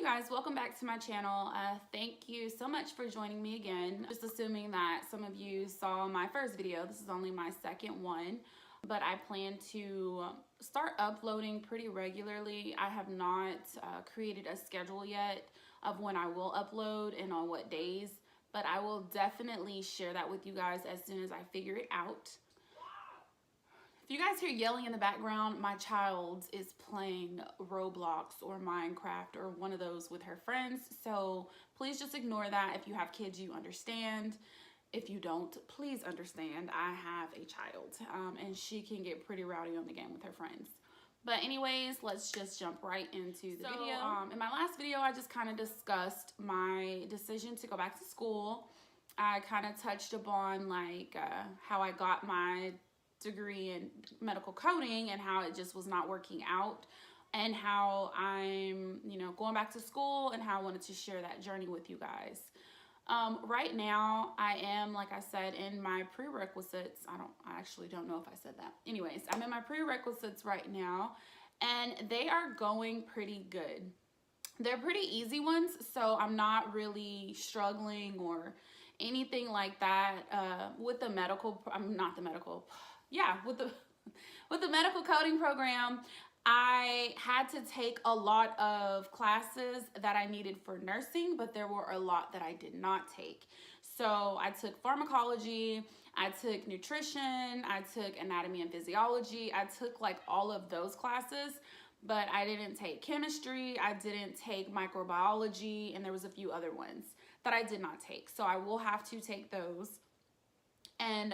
you guys, welcome back to my channel. Thank you so much for joining me again. Just assuming that some of you saw my first video. This is only my second one, but I plan to start uploading pretty regularly. I have not created a schedule yet of when I will upload and on what days, but I will definitely share that with you guys as soon as I figure it out. If you guys hear yelling in the background, my child is playing Roblox or Minecraft or one of those with her friends. So please just ignore that. If you have kids, you understand. If you don't, please understand. I have a child and she can get pretty rowdy on the game with her friends. But anyways, let's just jump right into the video. In my last video, I just kind of discussed my decision to go back to school. I kind of touched upon like how I got my degree in medical coding and how it just was not working out, and how I'm, going back to school and how I wanted to share that journey with you guys. Right now, I am, like I said, in my prerequisites. I actually don't know if I said that. Anyways, I'm in my prerequisites right now, and they are going pretty good. They're pretty easy ones, so I'm not really struggling or anything like that. With the medical, with the medical coding program, I had to take a lot of classes that I needed for nursing, but there were a lot that I did not take. So I took pharmacology, I took nutrition, I took anatomy and physiology, I took like all of those classes, but I didn't take chemistry, I didn't take microbiology, and there was a few other ones that I did not take. So I will have to take those. And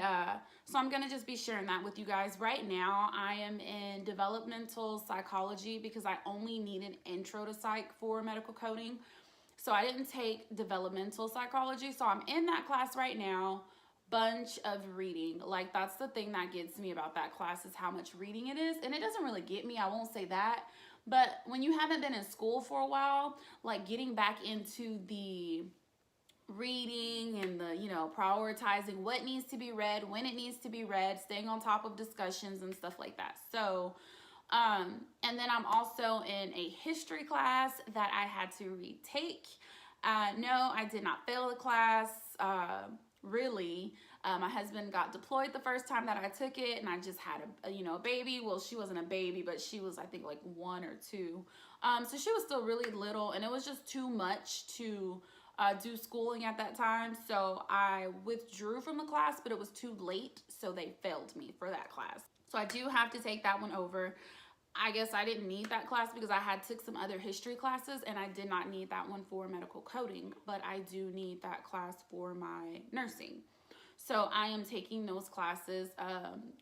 so I'm gonna just be sharing that with you guys. Right now, I am in developmental psychology because I only need an intro to psych for medical coding. So I didn't take developmental psychology. So I'm in that class right now. Bunch of reading. Like, that's the thing that gets me about that class, is how much reading it is. And it doesn't really get me, I won't say that. But when you haven't been in school for a while, like getting back into the reading and the prioritizing what needs to be read, when it needs to be read, staying on top of discussions and stuff like that. So and then I'm also in a history class that I had to retake. No, I did not fail the class, really. My husband got deployed the first time that I took it, and I just had a baby. Well, she wasn't a baby, but she was, I think, like 1 or 2. So she was still really little, and it was just too much to do schooling at that time. So I withdrew from the class, but it was too late, so they failed me for that class. So I do have to take that one over. I guess I didn't need that class because I had took some other history classes, and I did not need that one for medical coding, but I do need that class for my nursing. So I am taking those classes.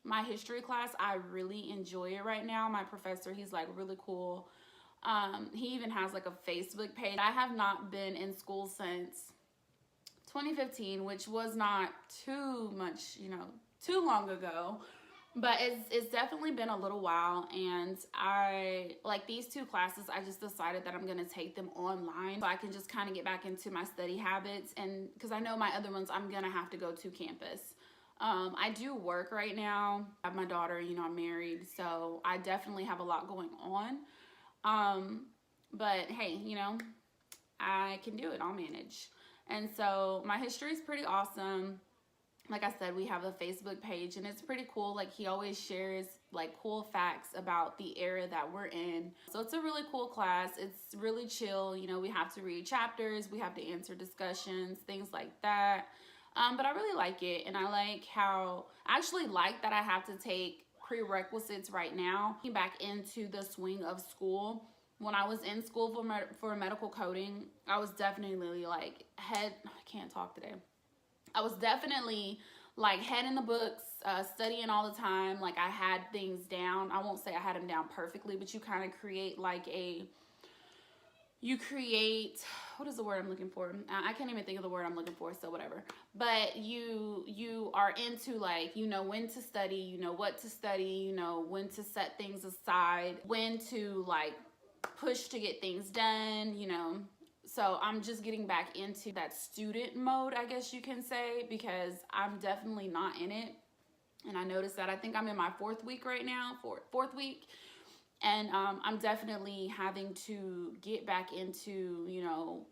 My history class, I really enjoy it right now. My professor, he's like really cool. He even has like a Facebook page. I have not been in school since 2015, which was not too much, too long ago, but it's definitely been a little while. And I like these 2 classes, I just decided that I'm going to take them online so I can just kind of get back into my study habits. And because I know my other ones, I'm going to have to go to campus. I do work right now. I have my daughter, I'm married, so I definitely have a lot going on. But hey, I can do it, I'll manage. And so my history is pretty awesome. Like I said, we have a Facebook page, and it's pretty cool. Like, he always shares like cool facts about the era that we're in. So it's a really cool class. It's really chill. We have to read chapters, we have to answer discussions, things like that. But I really like it, and I like how, I actually like that I have to take prerequisites right now. Back into the swing of school. When I was in school for medical coding, I was definitely like I can't talk today. I was definitely like head in the books, studying all the time. Like, I had things down. I won't say I had them down perfectly, but you kind of create like what is the word I'm looking for? I can't even think of the word I'm looking for, so whatever. But you are into like, when to study, what to study, when to set things aside, when to like push to get things done, So I'm just getting back into that student mode, I guess you can say, because I'm definitely not in it. And I noticed that I think I'm in my 4th week right now, fourth week. And I'm definitely having to get back into,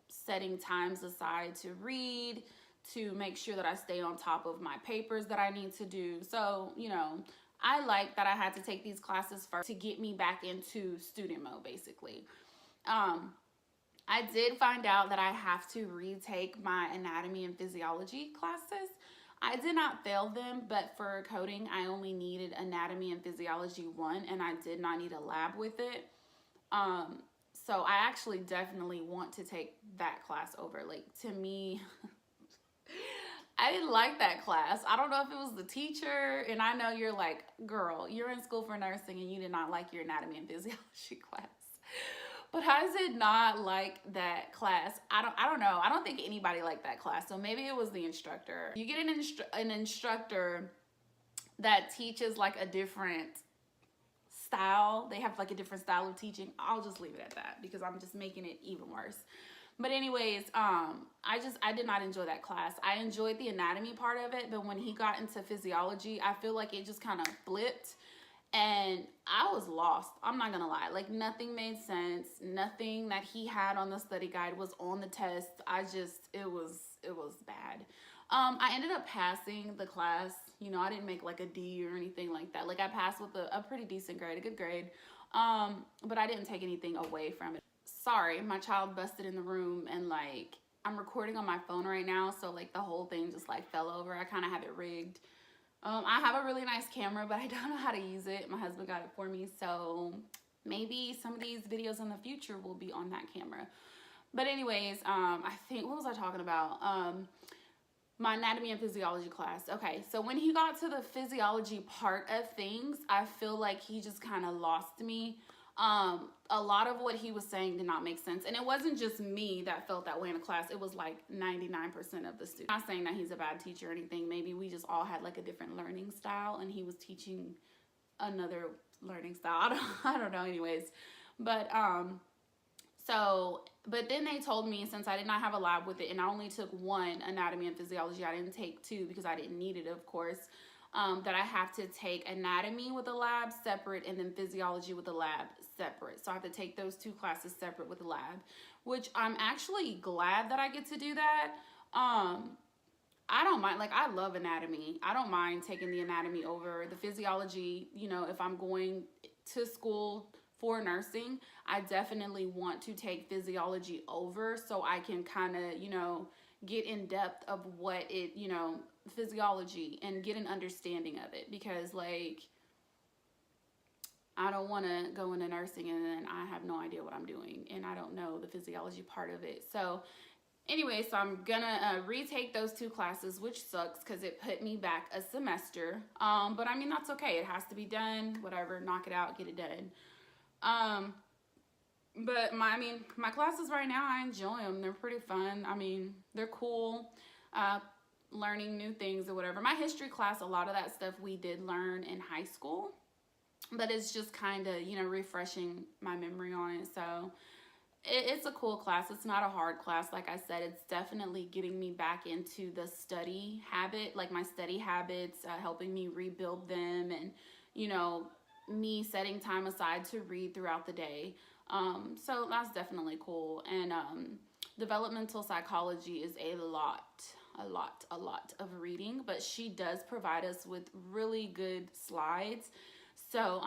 setting times aside to read, to make sure that I stay on top of my papers that I need to do. So, I like that I had to take these classes first to get me back into student mode, basically. Um, I did find out that I have to retake my anatomy and physiology classes. I did not fail them, but for coding, I only needed anatomy and physiology 1, and I did not need a lab with it. Um, so I actually definitely want to take that class over. Like, to me, I didn't like that class. I don't know if it was the teacher, and I know you're like, girl, you're in school for nursing and you did not like your anatomy and physiology class. But I did not like that class. I don't know. I don't think anybody liked that class. So maybe it was the instructor. You get an instructor that teaches like a different style. They have like a different style of teaching. I'll just leave it at that because I'm just making it even worse. But anyways, I did not enjoy that class. I enjoyed the anatomy part of it, but when he got into physiology, I feel like it just kind of flipped. And I was lost. I'm not gonna lie. Like, nothing made sense. Nothing that he had on the study guide was on the test. It was bad. I ended up passing the class. I didn't make like a D or anything like that. Like, I passed with a pretty decent grade, a good grade. But I didn't take anything away from it. Sorry, my child busted in the room, and like, I'm recording on my phone right now, so like the whole thing just like fell over. I kind of have it rigged. I have a really nice camera, but I don't know how to use it. My husband got it for me, so maybe some of these videos in the future will be on that camera. But anyways, I think, what was I talking about? My anatomy and physiology class. Okay, so when he got to the physiology part of things, I feel like he just kind of lost me. A lot of what he was saying did not make sense, and it wasn't just me that felt that way in the class. It was like 99% of the students. I'm not saying that he's a bad teacher or anything. Maybe we just all had like a different learning style, and he was teaching another learning style. I don't know. Anyways, but but then they told me, since I did not have a lab with it, and I only took 1 anatomy and physiology, I didn't take 2 because I didn't need it, of course. That I have to take anatomy with a lab separate, and then physiology with a lab separate. So I have to take those 2 classes separate with a lab, which I'm actually glad that I get to do that. I don't mind. Like, I love anatomy. I don't mind taking the anatomy over the physiology. If I'm going to school for nursing, I definitely want to take physiology over so I can kind of, get in depth of what it, physiology, and get an understanding of it, because like, I don't want to go into nursing and then I have no idea what I'm doing and I don't know the physiology part of it. So anyway, so I'm gonna retake those 2 classes, which sucks because it put me back a semester. But I mean, that's okay. It has to be done. Whatever, knock it out, get it done. But my classes right now, I enjoy them. They're pretty fun. I mean, they're cool. Learning new things or whatever. My history class, a lot of that stuff we did learn in high school, but it's just kind of, refreshing my memory on it. So it's a cool class. It's not a hard class. Like I said, it's definitely getting me back into the study habit, like my study habits, helping me rebuild them, and, me setting time aside to read throughout the day. So that's definitely cool. And developmental psychology is a lot of reading, but she does provide us with really good slides. So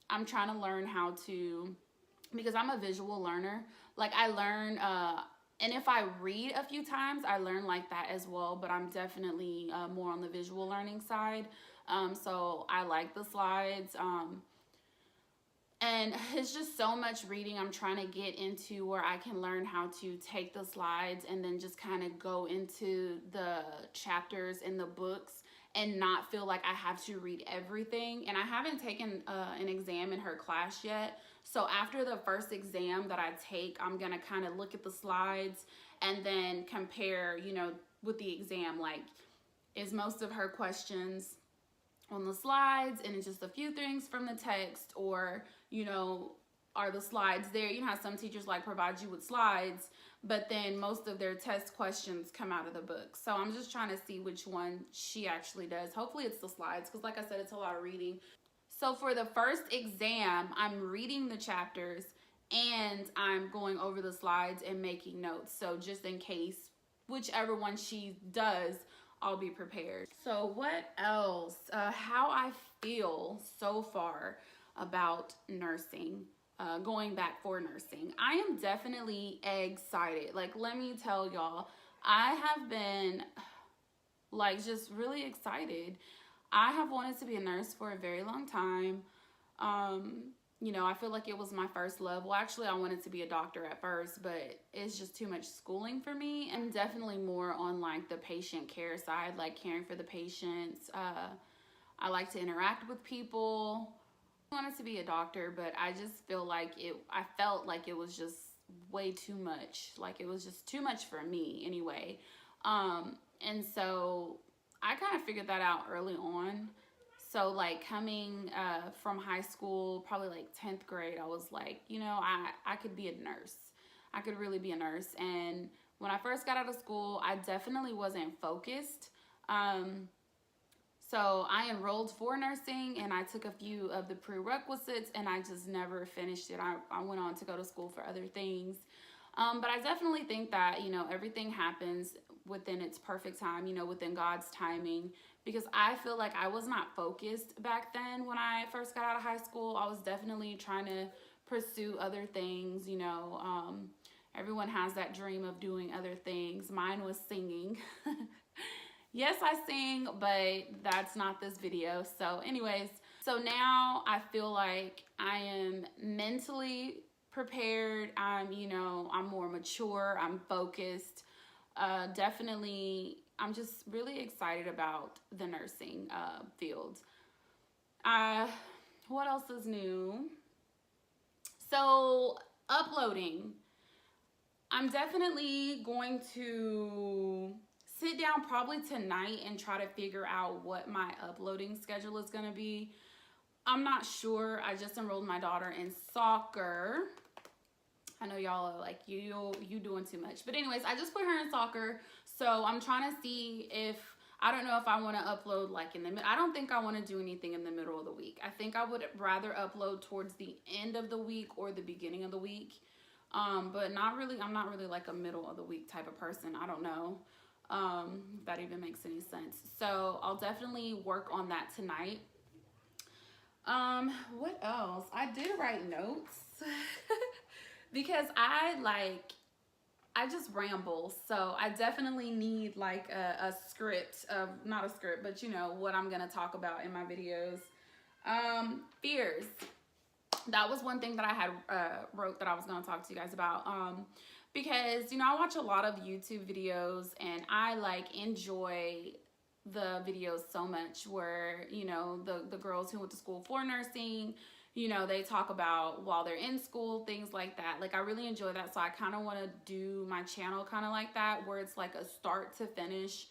I'm trying to learn how to, because I'm a visual learner. Like, I learn, and if I read a few times, I learn like that as well, but I'm definitely more on the visual learning side. So I like the slides. And it's just so much reading. I'm trying to get into where I can learn how to take the slides and then just kind of go into the chapters in the books and not feel like I have to read everything. And I haven't taken an exam in her class yet. So after the first exam that I take, I'm going to kind of look at the slides and then compare, with the exam. Like, is most of her questions on the slides and it's just a few things from the text, or are the slides there? How some teachers like provide you with slides, but then most of their test questions come out of the book. So I'm just trying to see which one she actually does. Hopefully it's the slides, because like I said, it's a lot of reading. So for the first exam, I'm reading the chapters and I'm going over the slides and making notes. So just in case, whichever one she does, I'll be prepared. So what else? How I feel so far about nursing, going back for nursing. I am definitely excited. Like, let me tell y'all, I have been like just really excited. I have wanted to be a nurse for a very long time. You know, I feel like it was my first love. Well, actually, I wanted to be a doctor at first, but it's just too much schooling for me. I'm definitely more on like the patient care side, like caring for the patients. I like to interact with people. I wanted to be a doctor, but I just feel like I felt like it was just way too much. Like it was just too much for me anyway. And so I kind of figured that out early on. So like coming from high school, probably like 10th grade, I was like, you know, I could be a nurse. I could really be a nurse. And when I first got out of school, I definitely wasn't focused. So I enrolled for nursing and I took a few of the prerequisites and I just never finished it. I went on to go to school for other things. But I definitely think that, you know, everything happens within its perfect time, you know, within God's timing, because I feel like I was not focused back then when I first got out of high school. I was definitely trying to pursue other things, you know. Everyone has that dream of doing other things. Mine was singing. Yes, I sing, but that's not this video. So anyways, so now I feel like I am mentally prepared. You know, I'm more mature. I'm focused. Definitely, I'm just really excited about the nursing field. What else is new? So uploading. I'm definitely going to sit down probably tonight and try to figure out what my uploading schedule is going to be. I'm not sure. I just enrolled my daughter in soccer. I know y'all are like, you doing too much. But anyways, I just put her in soccer. So I'm trying to see if, I don't know if I want to upload like in the middle. I don't think I want to do anything in the middle of the week. I think I would rather upload towards the end of the week or the beginning of the week. But not really, I'm not really like a middle of the week type of person. I don't know if that even makes any sense. So I'll definitely work on that tonight. What else? I did write notes because I just ramble. So I definitely need like a script of, not a script, but you know, what I'm going to talk about in my videos. Fears. That was one thing that I had wrote that I was going to talk to you guys about. Because, you know, I watch a lot of YouTube videos and I like enjoy the videos so much where, you know, the girls who went to school for nursing, you know, they talk about while they're in school, things like that. Like I really enjoy that. So I kind of want to do my channel kind of like that, where it's like a start to finish.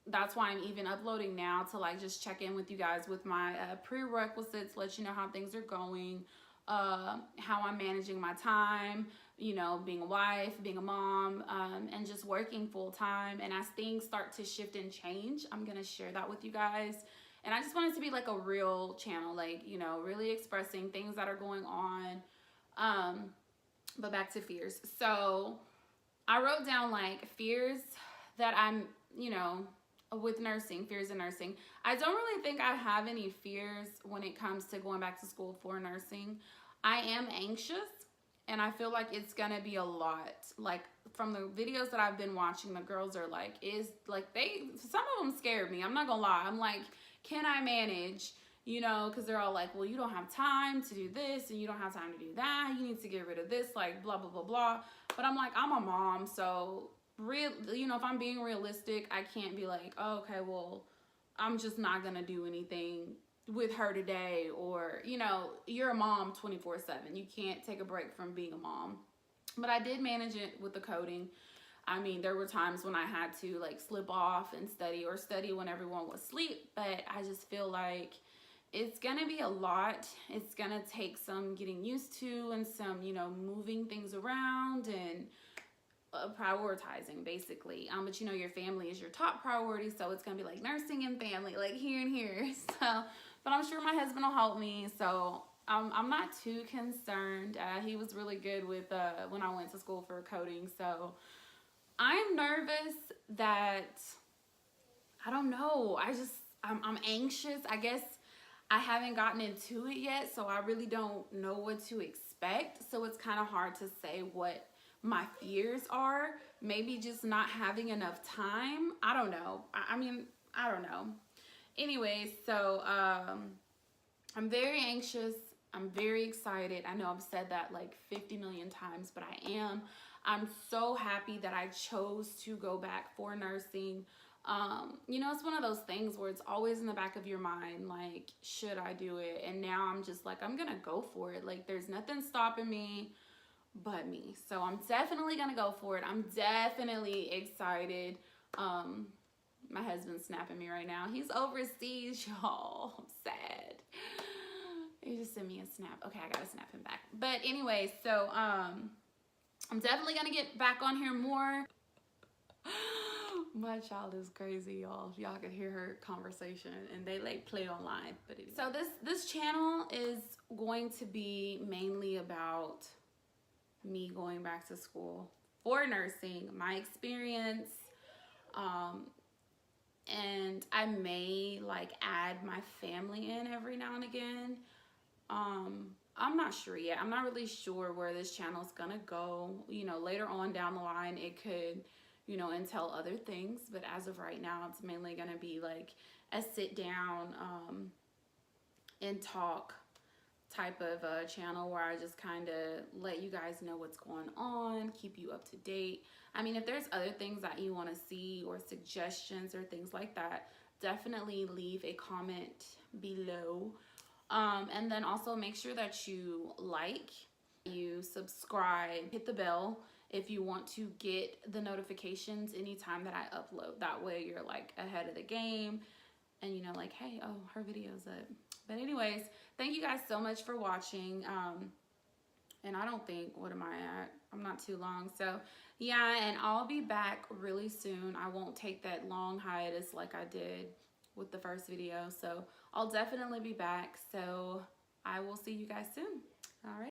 That's why I'm even uploading now, to like just check in with you guys with my prerequisites, let you know how things are going, how I'm managing my time, you know, being a wife, being a mom, and just working full time. And as things start to shift and change, I'm going to share that with you guys. And I just want it to be like a real channel, like, you know, really expressing things that are going on. But back to fears. So I wrote down like fears that I'm, you know, with nursing, fears in nursing. I don't really think I have any fears when it comes to going back to school for nursing. I am anxious. And I feel like it's going to be a lot. Like, from the videos that I've been watching, the girls are like, some of them scared me. I'm not going to lie. I'm like, can I manage? You know, because they're all like, well, you don't have time to do this, and you don't have time to do that. You need to get rid of this, like, blah, blah, blah, blah. But I'm like, I'm a mom, so, you know, if I'm being realistic, I can't be like, oh, okay, well, I'm just not going to do anything with her today. Or, you know, you're a mom 24/7. You can't take a break from being a mom. But I did manage it with the coding. I mean, there were times when I had to like slip off and study, or study when everyone was asleep. But I just feel like it's gonna be a lot. It's gonna take some getting used to, and some, you know, moving things around, and prioritizing basically. But you know, your family is your top priority, so it's gonna be like nursing and family, like here and here. So but I'm sure my husband will help me. So I'm not too concerned. He was really good with when I went to school for coding. So I'm nervous that, I don't know. I'm anxious. I guess I haven't gotten into it yet, so I really don't know what to expect. So it's kind of hard to say what my fears are. Maybe just not having enough time. I don't know. I mean, I don't know. Anyways, so I'm very anxious. I'm very excited. I know I've said that like 50 million times, but I am. I'm so happy that I chose to go back for nursing. You know, it's one of those things where it's always in the back of your mind, like, should I do it? And now I'm just like, I'm gonna go for it. Like, there's nothing stopping me but me. So I'm definitely gonna go for it. I'm definitely excited. My husband's snapping me right now. He's overseas, y'all. I'm sad. He just sent me a snap. Okay, I gotta snap him back. But anyway, so I'm definitely gonna get back on here more. My child is crazy, y'all. Y'all could hear her conversation, and they like play online. But anyway. So this channel is going to be mainly about me going back to school for nursing, my experience, and I may like add my family in every now and again. I'm not sure yet. I'm not really sure where this channel is gonna go. You know, later on down the line, it could, you know, entail other things. But as of right now, it's mainly gonna be like a sit down and talk type of channel where I just kind of let you guys know what's going on, keep you up to date. I mean, if there's other things that you want to see or suggestions or things like that, definitely leave a comment below. And then also make sure that you like, you subscribe, hit the bell if you want to get the notifications anytime that I upload. That way you're like ahead of the game and you know, like, hey, oh, her video's up. But anyways, thank you guys so much for watching. And I don't think, what am I at? I'm not too long. So yeah, and I'll be back really soon. I won't take that long hiatus like I did with the first video. So I'll definitely be back. So I will see you guys soon. All right.